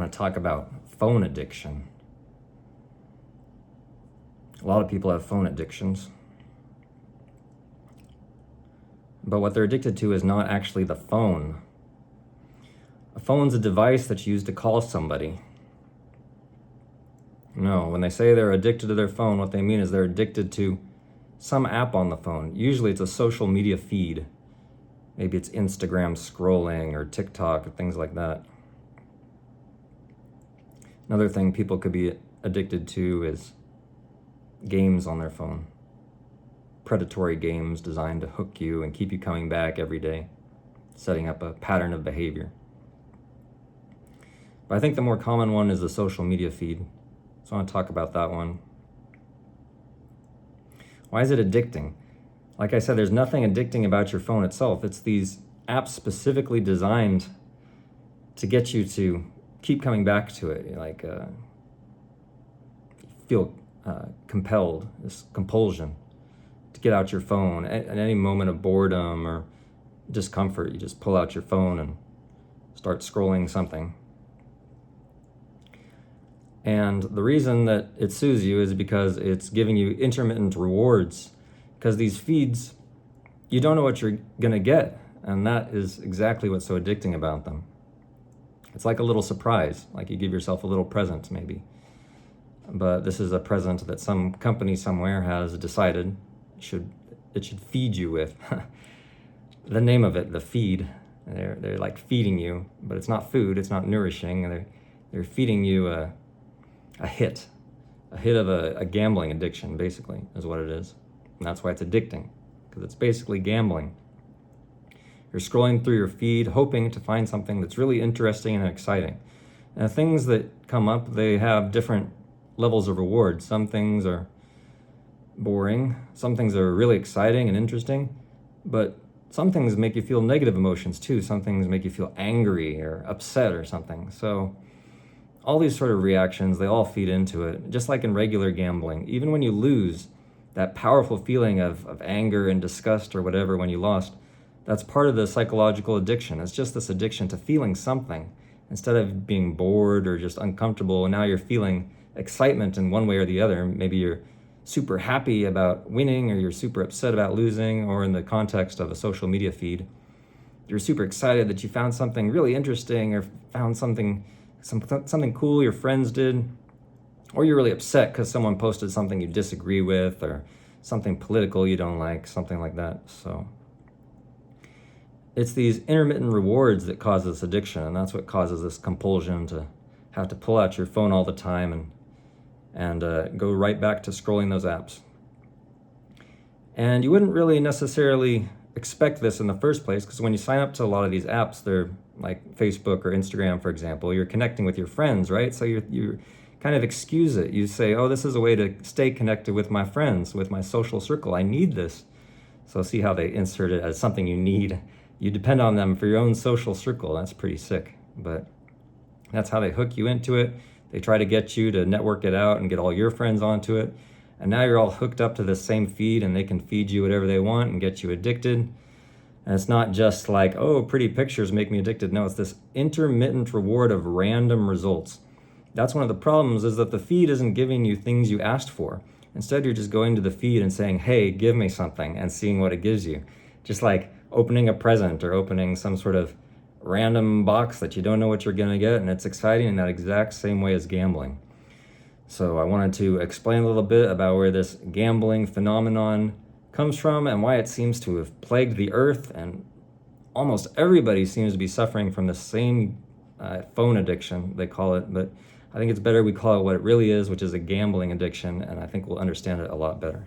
want to talk about phone addiction. A lot of people have phone addictions. But what they're addicted to is not actually the phone. A phone's a device that's used to call somebody. No, when they say they're addicted to their phone, what they mean is they're addicted to some app on the phone. Usually it's a social media feed. Maybe it's Instagram scrolling or TikTok or things like that. Another thing people could be addicted to is games on their phone. Predatory games designed to hook you and keep you coming back every day, setting up a pattern of behavior. But I think the more common one is the social media feed. So I want to talk about that one. Why is it addicting? Like I said, there's nothing addicting about your phone itself. It's these apps specifically designed to get you to keep coming back to it. Like feel compelled, this compulsion to get out your phone. At any moment of boredom or discomfort, you just pull out your phone and start scrolling something. And the reason that it soothes you is because it's giving you intermittent rewards. Because these feeds, you don't know what you're gonna get. And that is exactly what's so addicting about them. It's like a little surprise, like you give yourself a little present maybe. But this is a present that some company somewhere has decided it should feed you with. The name of it, the feed, they're like feeding you, but it's not food, it's not nourishing. They're feeding you a hit of a gambling addiction, basically, is what it is. And that's why it's addicting, because it's basically gambling. You're scrolling through your feed, hoping to find something that's really interesting and exciting. And the things that come up, they have different levels of reward. Some things are boring, some things are really exciting and interesting, but some things make you feel negative emotions too. Some things make you feel angry or upset or something. So all these sort of reactions, they all feed into it. Just like in regular gambling, even when you lose, that powerful feeling of anger and disgust or whatever when you lost, that's part of the psychological addiction. It's just this addiction to feeling something. Instead of being bored or just uncomfortable, and now you're feeling excitement in one way or the other. Maybe you're super happy about winning, or you're super upset about losing, or in the context of a social media feed, you're super excited that you found something really interesting or found something cool your friends did, or you're really upset because someone posted something you disagree with or something political you don't like, something like that. So it's these intermittent rewards that cause this addiction, and that's what causes this compulsion to have to pull out your phone all the time and go right back to scrolling those apps. And you wouldn't really necessarily expect this in the first place, because when you sign up to a lot of these apps, they're like Facebook or Instagram, for example, you're connecting with your friends, right? So you kind of excuse it. You say, oh, this is a way to stay connected with my friends, with my social circle. I need this. So see how they insert it as something you need. You depend on them for your own social circle. That's pretty sick, but that's how they hook you into it. They try to get you to network it out and get all your friends onto it. And now you're all hooked up to this same feed, and they can feed you whatever they want and get you addicted. And it's not just like, oh, pretty pictures make me addicted. No, it's this intermittent reward of random results. That's one of the problems, is that the feed isn't giving you things you asked for. Instead, you're just going to the feed and saying, hey, give me something, and seeing what it gives you. Just like opening a present or opening some sort of random box that you don't know what you're gonna get, and it's exciting in that exact same way as gambling. So I wanted to explain a little bit about where this gambling phenomenon comes from and why it seems to have plagued the earth, and almost everybody seems to be suffering from the same phone addiction, they call it, but I think it's better we call it what it really is, which is a gambling addiction, and I think we'll understand it a lot better.